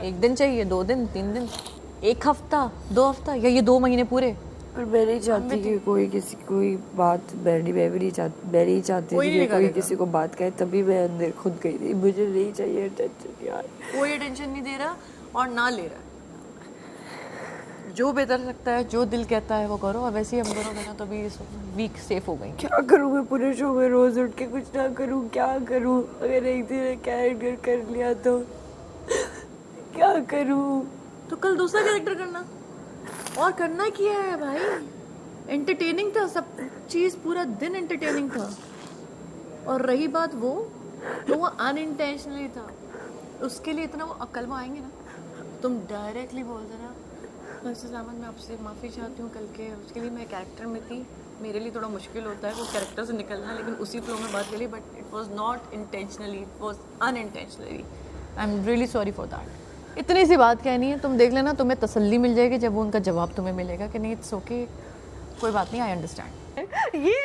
1 दिन चाहिए, 2 दिन, 3 दिन, 1 हफ्ता, 2 हफ्ता, या ये 2 महीने पूरे? पर मैं नहीं चाहती कि कोई किसी कोई बात मैं नहीं चाहती थी कि कोई किसी को बात कहे, तभी मैं अंदर खुद गई थी। मुझे नहीं चाहिए टेंशन यार, कोई टेंशन नहीं दे रहा और ना ले रहा है। जो बेहतर लगता है, जो दिल कहता है वो करो। और वैसे ही हम दोनों बना तो भी वीक सेफ हो गई। क्या करूँ मैं पूरे शो में रोज उठ के कुछ ना करूँ, क्या करूँ? अगर एक दिन कैरेक्टर कर लिया तो क्या करूँ? तो कल दूसरा कैरेक्टर करना, और करना क्या है भाई? एंटरटेनिंग था सब चीज, पूरा दिन एंटरटेनिंग था। और रही बात वो, तो वो अनइंटेंशनली था। उसके लिए इतना वो अक्ल में आएंगे ना, तुम डायरेक्टली बोल देना मिसेस अहमद मैं आपसे माफ़ी चाहती हूँ, कल के उसके लिए मैं कैरेक्टर में थी, मेरे लिए थोड़ा मुश्किल होता है वो कैरेक्टर से निकलना, लेकिन उसी फ्लो में बात करी, but it was not intentionally, it was unintentionally. I am really sorry for that. इतनी सी बात कहनी है, तुम देख लेना, तुम्हें तसल्ली मिल जाएगी जब वो उनका जवाब तुम्हें मिलेगा कि नहीं इट्स ओके, कोई बात नहीं, आई अंडरस्टैंड। ये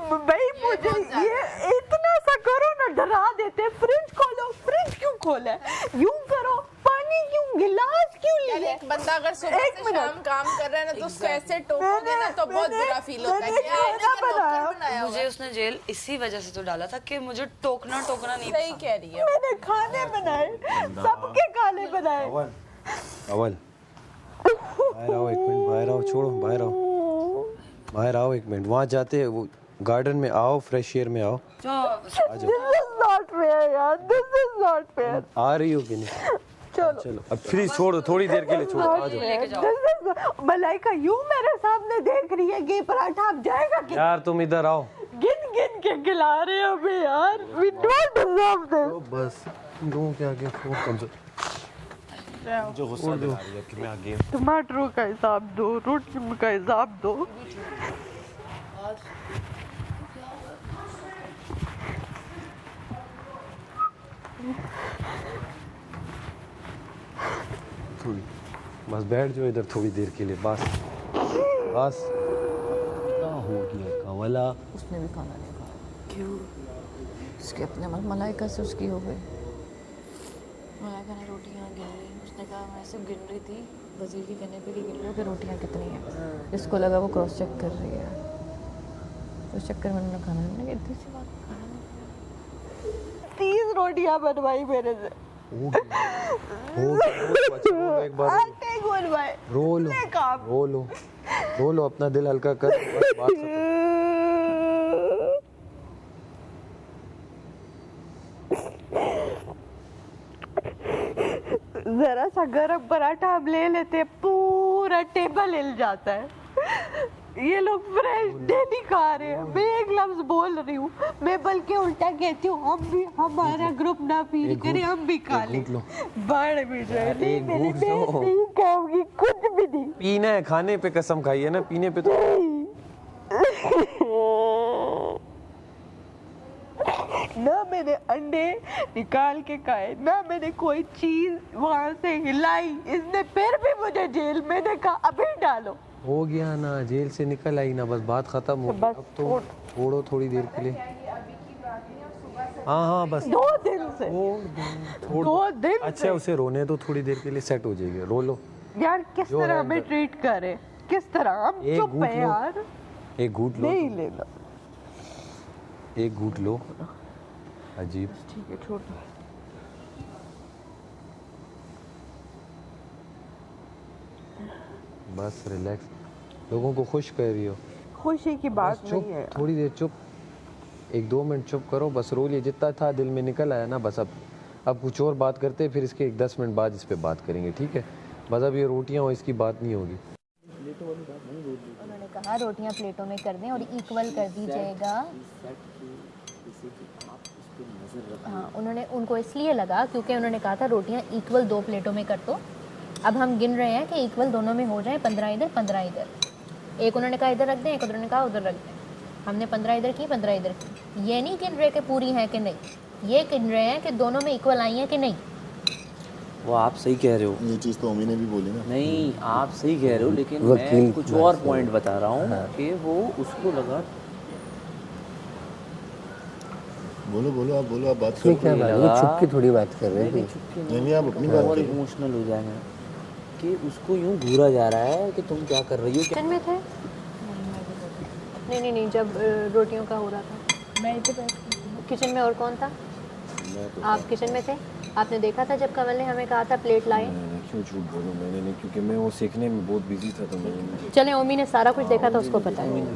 भाई मुझे ये इतना सा करो ना, डरा देते। फ्रिज खोलो, फ्रिज क्यों खोला है? यूं करो, पानी क्यों, गिलास क्यों लिए? एक बंदा अगर सुबह से शाम काम कर रहा है ना, तो उसको ऐसे टोकोगे ना तो बहुत बुरा फील होता है कि आपने क्या नौकर बनाया हुआ है। मुझे उसने जेल इसी वजह से तो डाला था कि मुझे टोकना नहीं सही कह रही है। मैंने खाने बनाए, सबके खाने बनाए। अवल बाहर आओ एक मिनट, बाहर आओ, छोड़ो बाहर आओ, बाहर आओ एक मिनट। वहाँ जाते वो गार्डन में आओ, फ्रेश एयर में आओ। This is not fair यार, this is not fair। आ रही हो कि नहीं? चलो अब फ्री छोड़ो, थोड़ी देर के लिए छोड़ो, आ जाओ। मलाइका यूं मेरे सामने देख रही है कि पराठा अब जाएगा कि यार तुम इधर आओ। गिन गिन के खिला रहे हैं हमें यार। We don't deserve this। तो बस लोगों के आगे फोन कमजोर, जो गुस्सा दिला रही है कि मैं आगे। टमाटरों का हिसाब दो, रोटी का हिसाब दो। थोड़ी बस बैठ जाओ इधर थोड़ी देर के लिए, बस बस। क्या हो गया कवला? उसने भी खाना नहीं खाया। क्यों? उसके अपने मलाइका से उसकी हो गई। मलाइका ने रोटियां गिन ली, उसने कहा मैं सिर्फ गिन रही थी, वजीर के कहने पे कि गिन लो कि रोटियां कितनी हैं। इसको लगा वो क्रॉस चेक कर रही है, तो उस चक्कर में उन्होंने खाना नहीं, इतनी सी बात खाना नहीं। 30 रोटियां बनवाई मेरे से। एक बार रो लो अपना दिल हल्का कर, बस बात जरा सा गरम पराठा हम ले लेते, पूरा टेबल हिल जाता है। ये लोग फ्रेश डेली खा रहे हैं, मैं एक लफ्ज बोल रही हूँ, मैं बल्कि उल्टा कहती हूँ हम भी, हमारा ग्रुप ना फील करे, हम भी खा ले। बढ़ भी जाए, नहीं खाऊंगी कुछ भी नहीं। पीना है, खाने पे कसम खाई है ना, पीने पे तो ना मैंने अंडे निकाल के खाए, ना मैंने कोई चीज वहां से हिलाई। इसने फिर भी मुझे जेल में देखा, अभी डालो। हो गया ना, जेल से निकल आई ना, बस बात खत्म हो गई। अब तो छोड़ो थोड़ी देर के लिए। हाँ बस 2 दिन से, 2 दिन। अच्छा उसे रोने दो थोड़ी देर के लिए, सेट हो जाएगी, रो लो यार। किस तरह हमें ट्रीट करे, किस तरह हम चुप है यार। एक घूट लो, नहीं लेना, एक घूट लो। अजीब, ठीक है छोड़ दो। बस रिलैक्स, लोगों को खुश कर रही हो। खुशी की बात नहीं है, थोड़ी देर चुप, 1-2 मिनट चुप करो, बस रो लिए, जितना था दिल में निकल आया ना, बस अब कुछ और बात करते हैं, फिर इसके 10 मिनट बाद इस पे बात करेंगे, ठीक है? बस अब ये रोटियां हो, इसकी बात नहीं होगी। उन्होंने कहा रोटियां प्लेटों में कर दें और इक्वल कर दीजिएगा। हाँ, उन्होंने उनको इसलिए लगा क्योंकि उन्होंने कहा था रोटियां इक्वल 2 प्लेटों में कर दो। अब हम गिन रहे हैं कि इक्वल दोनों में हो जाए, 15 इधर 15 इधर। एक उन्होंने कहा इधर रख दें, एक उन्होंने कहा उधर रख दें। हमने 15 इधर की, 15 इधर की। ये नहीं गिन रहे कि पूरी हैं कि नहीं, ये गिन रहे हैं कि दोनों में इक्वल आई हैं कि नहीं। वो आप सही कह रहे हो, ये चीज़ तो अमी ने भी बोली ना। नहीं आप सही कह रहे हो, लेकिन मैं कुछ और पॉइंट बता रहा हूँ कि वो उसको लगा बोलो बोलो आप बोलो, आप बात इसमें क्या बात है, छुप के थोड़ी बात कर रहे हैं। नहीं आप अपनी बात और करो। इमोशनल हो जाए कि उसको यूं घूरा जा रहा है कि तुम क्या कर रही हो। किचन में थे? नहीं, जब रोटियों का हो रहा था मैं इधर बैठ। किचन में और कौन था? आप किचन में थे? आपने देखा था जब कमल ने हमें कहा था प्लेट लाए? क्यों झूठ बोलूं, मैंने नहीं, क्योंकि मैं वो सीखने में बहुत बिजी था तो मैंने चले, ओमी ने सारा कुछ देखा था, उसको पता है। मैंने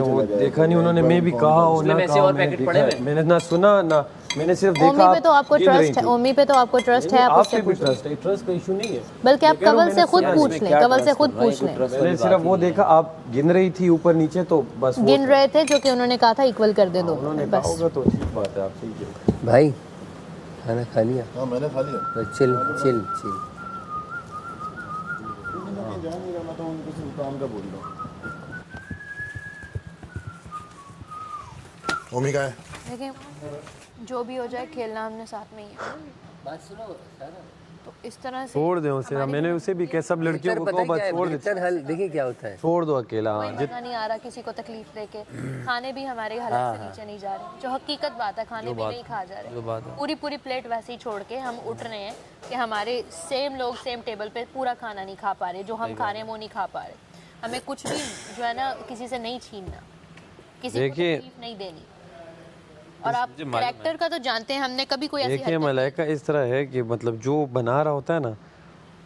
वो देखा नहीं, उन्होंने मैं भी कहा हो ना कहा, मैंने ना सुना ना, मैंने सिर्फ देखा। ओमी पे तो आपको ट्रस्ट है, ओमी पे तो आपको ट्रस्ट है, आप उससे पूछ। ट्रस्ट का इशू नहीं है, बल्कि आप कमल से खुद पूछ लें, कमल से खुद पूछ लें। मैंने सिर्फ वो देखा आप गिन रही थी ऊपर नीचे, तो बस गिन रहे थे जो कि उन्होंने कहा था इक्वल कर दे दो, बस। तो ठीक बात है, आप सही है भाई खाना खा लिया? हाँ मैंने खा लिया। चिल। जान नहीं रहा, तो उनको सिर्फ काम का बोल रहा हूँ। ओमी का है? देखिए जो भी हो जाए, खेलना हमने साथ में ही है। बात सुनो सारा, तो इस तरह से छोड़ दे उसे, मैंने उसे भी कहा सब लड़कियों को कहो बस छोड़ दे, हल देखिए क्या होता है, छोड़ दो अकेला। कोई मजा नहीं आ रहा किसी को तकलीफ देके। खाने भी हमारे हालत से नीचे नहीं जा रहे, जो हकीकत बात है, खाने भी नहीं खा जा रहे। पूरी प्लेट वैसे ही छोड़ के हम उठ रहे हैं कि हमारे सेम लोग सेम टेबल पे पूरा खाना नहीं खा पा रहे, जो हम खा रहे हैं वो नहीं खा पा रहे। हमें कुछ भी जो है ना किसी से नहीं छीनना, किसी को तकलीफ नहीं देनी। और आप कैरेक्टर का तो जानते हैं, हमने कभी कोई ऐसी देखिए मलाइका इस तरह है कि मतलब जो बना रहा होता है ना,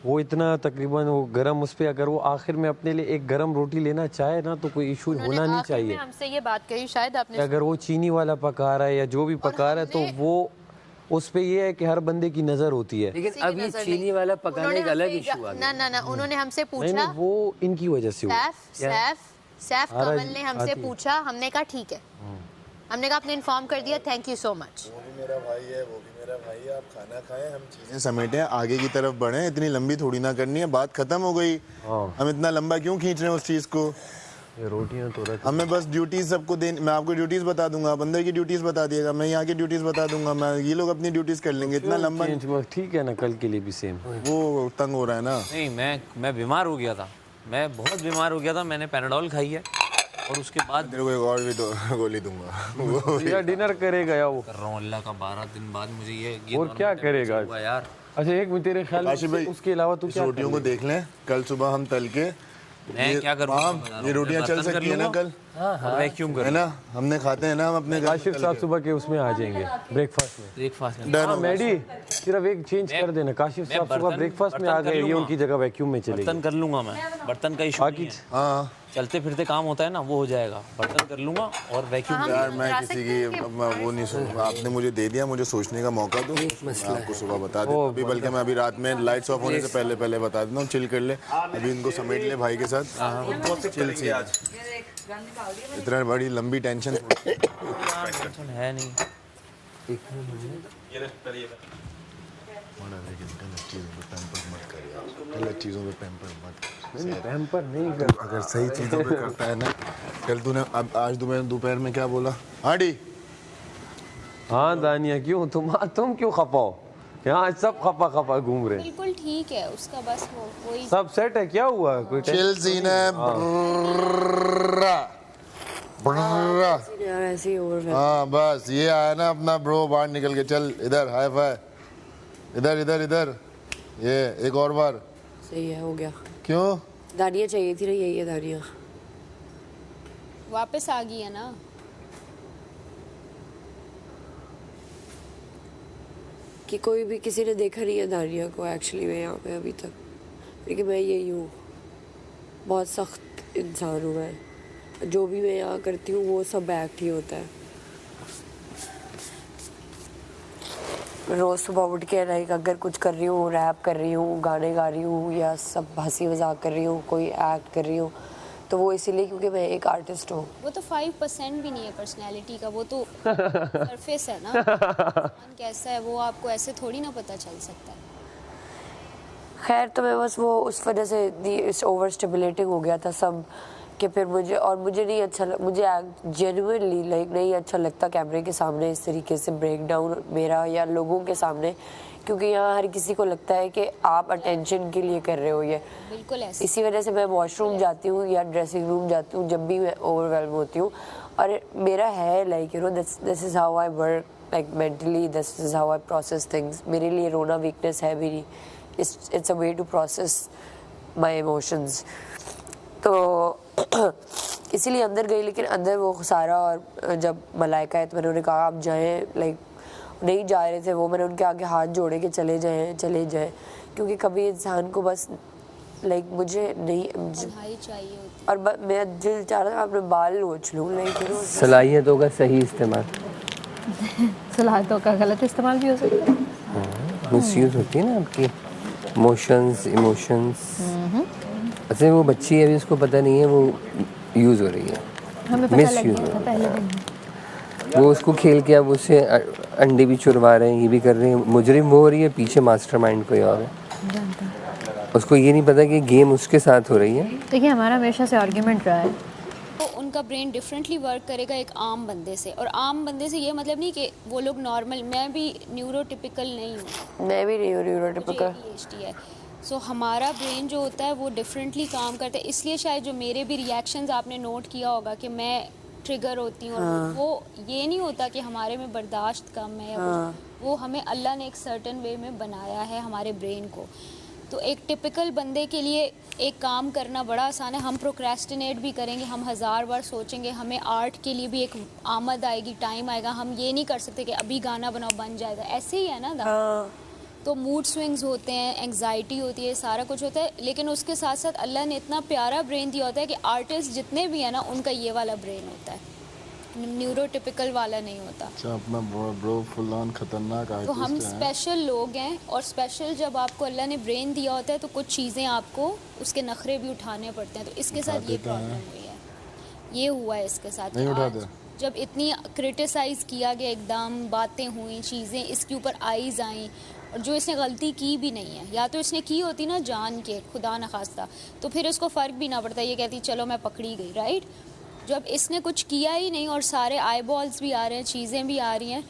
वो इतना तकरीबन वो गरम, उस पे अगर वो आखिर में अपने लिए एक गरम रोटी लेना चाहे ना, तो कोई इशू होना नहीं चाहिए। हमसे ये बात कही शायद आपने, अगर वो चीनी वाला पका रहा है या जो भी पका रहा है, तो वो उस पे ये है कि हर बंदे की नजर होती है। लेकिन अब ये चीनी वाला पकाने का अलग इशू आ गया। ना उन्होंने हमसे पूछा, वो इनकी वजह से सैफ कमल ने हमसे पूछा, हमने कहा ठीक है, हमने कहा आपने इन्फॉर्म कर दिया, थैंक यू सो मच। वो भी मेरा भाई है, वो भी मेरा भाई है, आप खाना खाएं, हम चीजें समेटें, आगे की तरफ बढ़ें। इतनी लंबी थोड़ी ना करनी है, बात खत्म हो गई। हम इतना लंबा क्यों खींच रहे हैं उस चीज को? ये रोटियां तो रख, हमें बस ड्यूटीज सबको देनी, मैं आपको ड्यूटीज बता दूंगा, आप अंदर की ड्यूटीज बता दिएगा, मैं यहाँ की ड्यूटीज बता दूंगा, मैं ये लोग अपनी ड्यूटीज कर लेंगे। इतना लंबा ठीक है ना, कल के लिए भी सेम। वो तंग हो रहा है ना। नहीं, मैं बीमार हो गया था, मैं बहुत बीमार हो गया था, मैंने पैराडोल खाई है और उसके बाद तेरे को एक और भी तो गोली दूंगा। या डिनर करेगा या वो कर रहा हूँ, अल्लाह का 12 दिन बाद मुझे ये और क्या करेगा यार। अच्छा एक में तेरे ख्याल में उसके अलावा तू क्या रोटियों को देख लें, कल सुबह हम तल के मैं क्या करूँगा, ये रोटियां चल सकती है ना कल? वैक्यूम कर, है ना, हमने खाते हैं ना हम अपने काशिफ साहब सुबह के उसमें आ जाएंगे ब्रेकफास्ट में। हाँ मैडी सिर्फ एक चेंज कर देना, काशिफ साहब सुबह ब्रेकफास्ट में आ गए, ये उनकी जगह वैक्यूम में चले। बर्तन कर लूंगा मैं, बर्तन का इशू नहीं है। हाँ चलते फिरते काम होता है ना, वो हो जाएगा, बर्तन कर लूंगा और वैक्यूम। यार मैं किसी की वो नहीं सुन, आपने मुझे दे दिया, मुझे सोचने का मौका दो, मैं आपको सुबह बता दूँ अभी, बल्कि मैं अभी रात में लाइट्स ऑफ होने से पहले बता देता हूँ। चिल कर ले, अभी इनको समेट ले भाई के साथ, चिल सी। इतना बड़ी लंबी टेंशन है नहीं। गलत चीज़ों पे पैम्पर मत कर। पैम्पर नहीं कर, अगर सही चीज़ों पे करता है ना, कल तूने अब आज दोपहर में क्या बोला? आड़ी हाँ दानिया क्यों तुम क्यों खफा हो? यहाँ सब खफा घूम रहे हैं। बिल्कुल ठीक है उसका, बस वही सब सेट है, क्या हुआ? कोई चिल सीन है। हाँ बस ये आया ना अपना ब्रो, बाहर निकल के चल, इधर हाई फाई, इधर ये एक और बार। सही है, हो गया। क्यों? दानिया चाहिए थी ना, यही है दानिया। वापस आ गई है ना। कि कोई भी किसी ने देखा नहीं है दानिया को एक्चुअली में यहाँ पे अभी तक, लेकिन मैं यही हूँ, बहुत सख्त इंसान हूँ मैं, जो भी मैं यहाँ करती हूँ वो सब एक्ट ही होता है। रोज़ सुबह उठ के लाइक अगर कुछ कर रही हूँ, रैप कर रही हूँ, गाने गा रही हूँ या सब हंसी मजाक कर रही हूँ, कोई एक्ट कर रही हूँ, तो वो इसीलिए क्योंकि मैं एक आर्टिस्ट हूँ। वो तो 5% भी नहीं है पर्सनैलिटी का, वो तो सरफेस है ना। कैसा है वो आपको ऐसे थोड़ी ना पता चल सकता है। खैर तो मैं बस वो उस वजह से ओवर स्टिमुलेटिंग हो गया था सब, कि फिर मुझे नहीं अच्छा मुझे जेन्युइनली लाइक नहीं अच्छा लगता कैमरे के सामने इस तरीके से ब्रेक डाउन मेरा या लोगों के सामने, क्योंकि यहाँ हर किसी को लगता है कि आप अटेंशन के लिए कर रहे हो ये। बिल्कुल ऐसे। इसी वजह से मैं वॉशरूम जाती हूँ या ड्रेसिंग रूम जाती हूँ जब भी मैं ओवरवेल्म होती हूँ, और मेरा है like you know this is how I work, like mentally this is how I process things. मेरे लिए रोना वीकनेस है भी नहीं, it's a way to process my emotions. तो इसीलिए अंदर गई, लेकिन अंदर वो सारा और जब मलाइका है तो मैंने उन्हें कहा आप जाएँ, लाइक नहीं जा रहे थे वो, मैंने उनके आगे हाथ जोड़े कि चले जाएं, क्योंकि कभी इंसान को बस लाइक मुझे नहीं चाहिए होती। और मेरा दिल चाह रहा था अपने बाल नोच लूँ, लाइक सलाहियतों का सही इस्तेमाल। सलाहियतों का गलत इस्तेमाल भी हो सकता है, मिसयूज होती है ना आपकी इमोशंस। अच्छा वो बच्ची है अभी, उसको पता नहीं है वो यूज़ हो रही है, हमें पता लग गया था पहले दिन। वो उसको खेल के अब उससे अंडे भी चुरवा रहे हैं, ये भी कर रहे हैं, मुजरिम वो हो रही है, पीछे मास्टरमाइंड कोई और है। उसको ये नहीं पता कि गेम उसके साथ हो रही है। देखिए हमारा हमेशा से आर्ग्यूमेंट रहा है, तो उनका ब्रेन डिफरेंटली वर्क करेगा एक आम बंदे से, और आम बंदे से ये मतलब नहीं कि वो लोग नॉर्मल, मैं भी न्यूरोटिपिकल नहीं हूँ, मैं भी नहीं हूँ न्यूरोटिपिकल, ADHD है। सो हमारा ब्रेन जो होता है वो डिफरेंटली काम करता है, इसलिए शायद जो मेरे भी रिएक्शंस आपने नोट किया होगा कि मैं ट्रिगर होती हूँ, और वो ये नहीं होता कि हमारे में बर्दाश्त कम है या कुछ, वो हमें अल्लाह ने एक सर्टेन वे में बनाया है हमारे ब्रेन को। तो एक टिपिकल बंदे के लिए एक काम करना बड़ा आसान है, हम प्रोक्रेस्टिनेट भी करेंगे, हम 1000 बार सोचेंगे, हमें आर्ट के लिए भी एक आमद आएगी, टाइम आएगा, हम ये नहीं कर सकते कि अभी गाना बनाओ बन जाएगा, ऐसे ही है ना। तो मूड स्विंग्स होते हैं, एंग्जाइटी होती है, सारा कुछ होता है, लेकिन उसके साथ साथ अल्लाह ने इतना प्यारा ब्रेन दिया होता है कि आर्टिस्ट जितने भी हैं ना उनका ये वाला ब्रेन होता है, न्यूरोटिपिकल वाला नहीं होता। अच्छा अपना ब्रो फुल ऑन खतरनाक आर्टिस्ट तो हम है। स्पेशल लोग हैं, और स्पेशल जब आपको अल्लाह ने ब्रेन दिया होता है तो कुछ चीज़ें आपको उसके नखरे भी उठाने पड़ते हैं, तो इसके साथ ये प्रॉब्लम हुई है, ये हुआ है इसके साथ। नहीं उठाते। जब इतनी क्रिटिसाइज़ किया गया, एकदम बातें हुई, चीज़ें इसके ऊपर आईज आई, और जो इसने गलती की भी नहीं है, या तो इसने की होती ना जान के खुदा न खास्ता, तो फिर इसको फ़र्क भी ना पड़ता, ये कहती चलो मैं पकड़ी गई, राइट। जब इसने कुछ किया ही नहीं और सारे आई बॉल्स भी आ रहे हैं, चीज़ें भी आ रही हैं,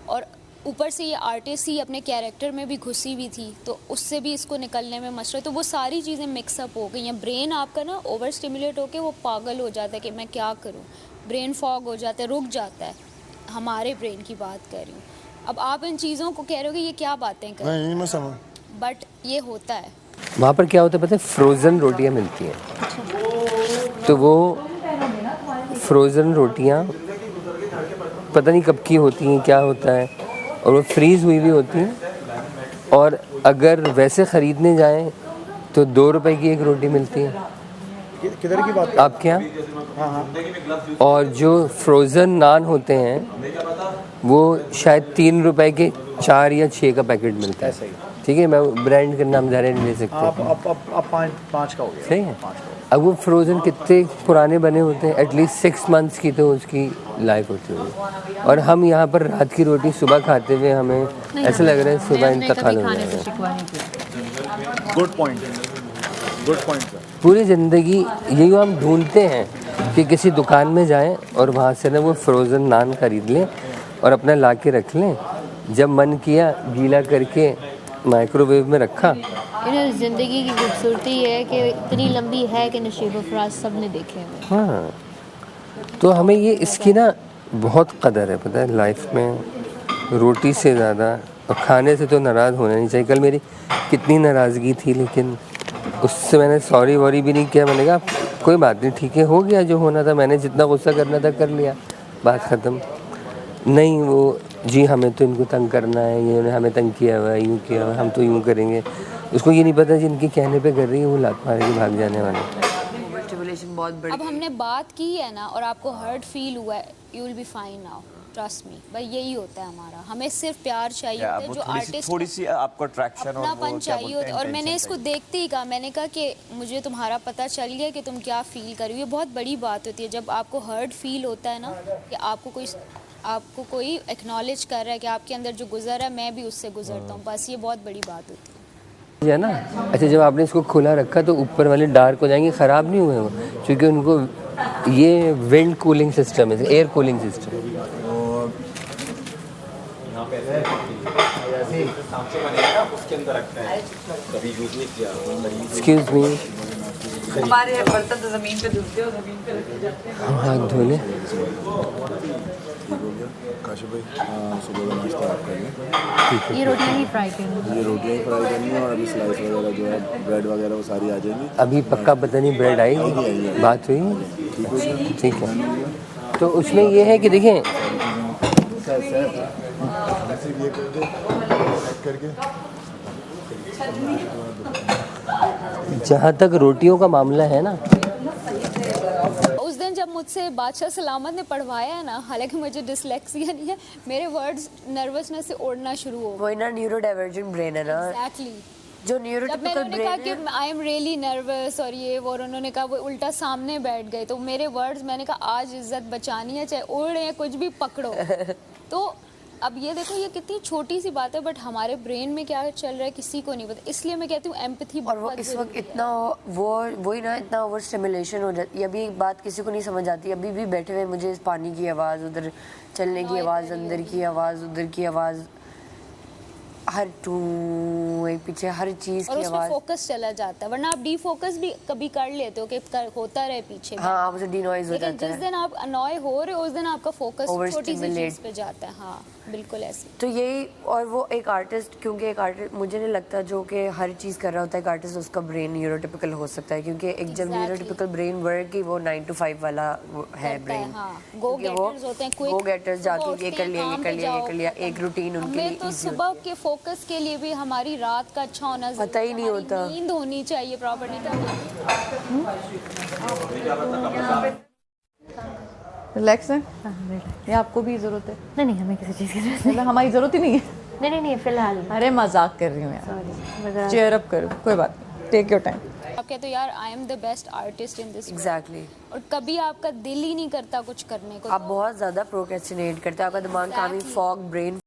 और ऊपर से ये आर्टिस्ट ही अपने कैरेक्टर में भी घुसी हुई थी, तो उससे भी इसको निकलने में मसला, तो वो सारी चीज़ें मिक्सअप हो गई हैं। ब्रेन आपका ना ओवर स्टिमुलेट होकर वो पागल हो जाता है कि मैं क्या करूँ, ब्रेन फॉग हो जाता है, रुक जाता है। हमारे ब्रेन की बात कर रही हूँ। अब आप इन चीज़ों को कह रहे हो कि ये क्या बातें कर रहे नहीं मैं समझ, बट ये होता है। वहाँ पर क्या होता है पता है, फ्रोज़न रोटियाँ मिलती हैं, तो वो फ्रोज़न रोटियाँ पता नहीं कब की होती हैं, क्या होता है, और वो फ्रीज़ हुई भी होती हैं, और अगर वैसे ख़रीदने जाएं तो 2 रुपए की एक रोटी मिलती है। किधर की बात आपके यहाँ? और जो फ्रोज़न नान होते हैं वो शायद 3 रुपए के 4 या 6 का पैकेट मिलता है। ठीक है, मैं ब्रांड का नाम ज़्यादा नहीं ले सकता। आप 5 का हो गया। सही है। अब वो फ्रोज़न कितने पुराने बने होते हैं, एटलीस्ट 6 मंथ्स की तो उसकी लाइफ होती है, और हम यहाँ पर रात की रोटी सुबह खाते हुए हमें ऐसा लग रहा है सुबह इंतकाल हो जाएगा। Good point, good point. पूरी ज़िंदगी यही हम ढूंढते हैं कि किसी दुकान में जाएं और वहाँ से ना वो फ्रोज़न नान खरीद लें और अपना ला के रख लें, जब मन किया गीला करके माइक्रोवेव में रखा। ज़िंदगी की खूबसूरती है कि इतनी लंबी है कि नशीब अफराज सब ने देखे हैं। हाँ, तो हमें ये इसकी ना बहुत कदर है, पता है, लाइफ में रोटी से ज़्यादा, और खाने से तो नाराज़ होना नहीं चाहिए। कल मेरी कितनी नाराज़गी थी, लेकिन उससे मैंने सॉरी वॉरी भी नहीं किया। मैंने कहा कोई बात नहीं, ठीक है, हो गया जो होना था, मैंने जितना गुस्सा करना था कर लिया, बात ख़त्म। नहीं वो जी हमें तो इनको तंग करना है, ये हमें तंग किया हुआ है, यूँ किया हुआ है, हम तो यूँ करेंगे। उसको ये नहीं पता जिनके कहने पे कर रही है वो लात मार के भाग जाने वाले। अब हमने बात की है ना और आपको हर्ट फील हुआ है, you will be fine now, trust me. भाई यही होता है हमारा, हमें सिर्फ प्यार चाहिए होता है, जो आर्टिस्ट थोड़ी सी आपको अट्रैक्शन और अपनापन चाहिए होता है। और मैंने इसको देखते ही कहा, मैंने कहा कि मुझे तुम्हारा पता चल गया कि तुम क्या फील कर रही हो। ये बहुत बड़ी बात होती है जब आपको हर्ट फील होता है ना, कि आपको कोई एक्नॉलेज कर रहा है कि आपके अंदर जो गुजर है मैं भी उससे गुजरता हूँ, बस ये बहुत बड़ी बात होती है ना। अच्छा, जब आपने इसको खुला रखा तो ऊपर वाले डार्क हो जाएंगे, ख़राब नहीं हुए वो, क्योंकि उनको ये विंड कूलिंग सिस्टम है, air cooling system. Excuse me, हमारे बर्तन तो जमीन पे धुलते हो, जमीन पे रखे जाते हैं। हाथ धोले। काशिफ भाई सुबह का नाश्ता आप कर लें। ये रोटियां ही फ्राई करनी ये रोटियाँ ही फ्राई करनी है और अभी स्लाइस वगैरह जो है ब्रेड वगैरह वो सारी आ जाएंगी। अभी पक्का पता नहीं ब्रेड आएगी, बात हुई? ठीक है, तो उसमें ये है कि देखें, ये कर दे करके जहाँ तक रोटियों का मामला है ना, उस दिन जब मुझसे बादशाह सलामत ने पढ़वाया है ना, हालांकि मुझे डिसलेक्सिया नहीं है, मेरे वर्ड्स नर्वसनेस से उड़ना शुरू हो वो ना न्यूरो डाइवर्जेंट ब्रेन है ना, एग्जैक्टली। जो जब न्यूरोटिपिकल मैंने कहा ब्रेन कि है। आई एम रियली नर्वस और ये वो, और उन्होंने कहा वो उल्टा सामने बैठ गए, तो मेरे वर्ड्स, मैंने कहा आज इज्जत बचानी है, चाहे उड़ रहे हैं कुछ भी पकड़ो। तो अब ये देखो, ये कितनी छोटी सी बात है, बट हमारे ब्रेन में क्या चल रहा है किसी को नहीं पता, इसलिए मैं कहती हूँ एम्पैथी। और वो इस वक्त इतना वही ना, इतना ओवर स्टिमुलेशन हो जाती है। अभी एक बात किसी को नहीं समझ आती, अभी भी बैठे हुए मुझे पानी की आवाज़, उधर चलने की आवाज़, अंदर की आवाज़, उधर की आवाज़, हर टू एक पीछे हर चीज़ और की उसमें आवाज़। फोकस चला जाता है, वरना आप डीफोकस भी कभी कर लेते हो कि होता रहे पीछे में। हाँ, आप उसे डिनॉइज हो लेकिन जाता जिस है। दिन आप अनॉय हो रहे हो, उस दिन आपका फोकस छोटी सी Overstimulate। चीज पे जाता है। हाँ, बिल्कुल ऐसे। तो यही, और वो एक आर्टिस्ट, क्योंकि एक आर्टिस्ट मुझे नहीं लगता जो कि हर चीज़ कर रहा होता है, एक आर्टिस्ट उसका ब्रेन न्यूरोटिपिकल हो सकता है, क्योंकि एक जब न्यूरोटिपिकल ब्रेन वर्क की वो 9 to 5 वाला है ब्रेन। गो गेटर्स होते हैं, क्विक गो गेटर्स जाके ये कर लिया, ये कर लिया, ये कर लिया, एक रूटीन उनके लिए हमें तो easy होता सुबह के फोकस के लिए भी हमारी रात का अच्छा होना पता ही नहीं हमारी होता। नींद होनी चाहिए प्रॉपर्ली। रिलैक्स है, या आपको भी ज़रूरत है? नहीं नहीं, हमें किसी चीज़ की जरूरत मतलब हमारी ज़रूरत ही नहीं है। नहीं नहीं, फिलहाल। अरे मजाक कर रही हूँ यार, चेयर अप करो, कोई बात नहीं, टेक योर टाइम। आप कहते हो यार I am the best artist in this, exactly, और कभी आपका दिल ही नहीं करता कुछ करने को। आप बहुत ज़्यादा प्रोक्रेस्टिनेट करते हैं, आपका दिमाग कामी फॉग ब्रेन